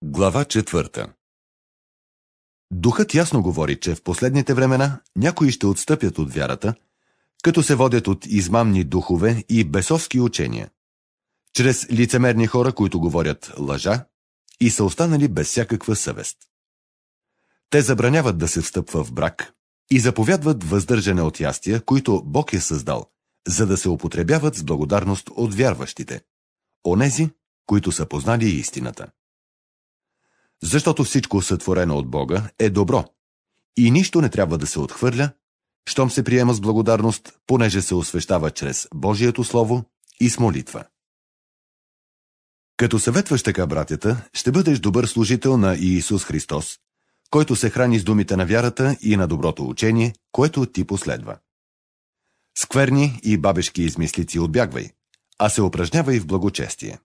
Глава 4. Духът ясно говори, че в последните времена някои ще отстъпят от вярата, като се водят от измамни духове и бесовски учения, чрез лицемерни хора, които говорят лъжа и са останали без всякаква съвест. Те забраняват да се встъпва в брак и заповядват въздържане от ястия, които Бог е създал, за да се употребяват с благодарност от вярващите, онези, които са познали истината. Защото всичко сътворено от Бога е добро и нищо не трябва да се отхвърля, щом се приема с благодарност, понеже се освещава чрез Божието Слово и с молитва. Като съветваш така братята, ще бъдеш добър служител на Иисус Христос, който се храни с думите на вярата и на доброто учение, което ти последва. Скверни и бабешки измислици отбягвай, а се упражнявай в благочестие.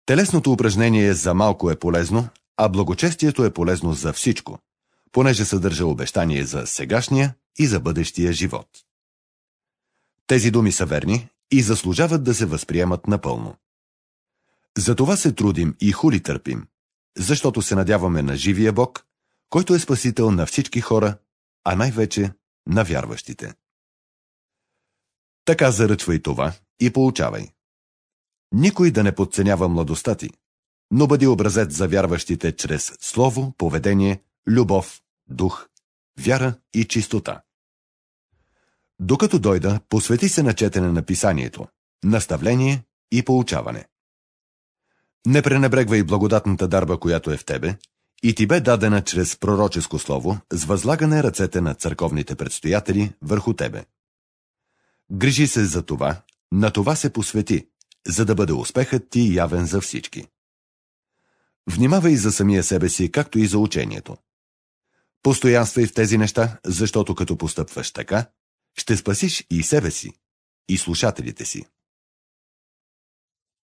Телесното упражнение за малко е полезно, а благочестието е полезно за всичко, понеже съдържа обещание за сегашния и за бъдещия живот. Тези думи са верни и заслужават да се възприемат напълно. Затова се трудим и хули търпим, защото се надяваме на живия Бог, който е спасител на всички хора, а най-вече на вярващите. Така заръчвай това и поучавай. Никой да не подценява младостта ти, но бъди образец за вярващите чрез слово, поведение, любов, дух, вяра и чистота. Докато дойда, посвети се на четене на писанието, наставление и поучаване. Не пренебрегвай благодатната дарба, която е в тебе, и ти бе дадена чрез пророческо слово с възлагане ръцете на църковните предстоятели върху тебе. Грижи се за това, на това се посвети, за да бъде успехът ти явен за всички. Внимавай за самия себе си, както и за учението. Постоянствай в тези неща, защото като постъпваш така, ще спасиш и себе си, и слушателите си.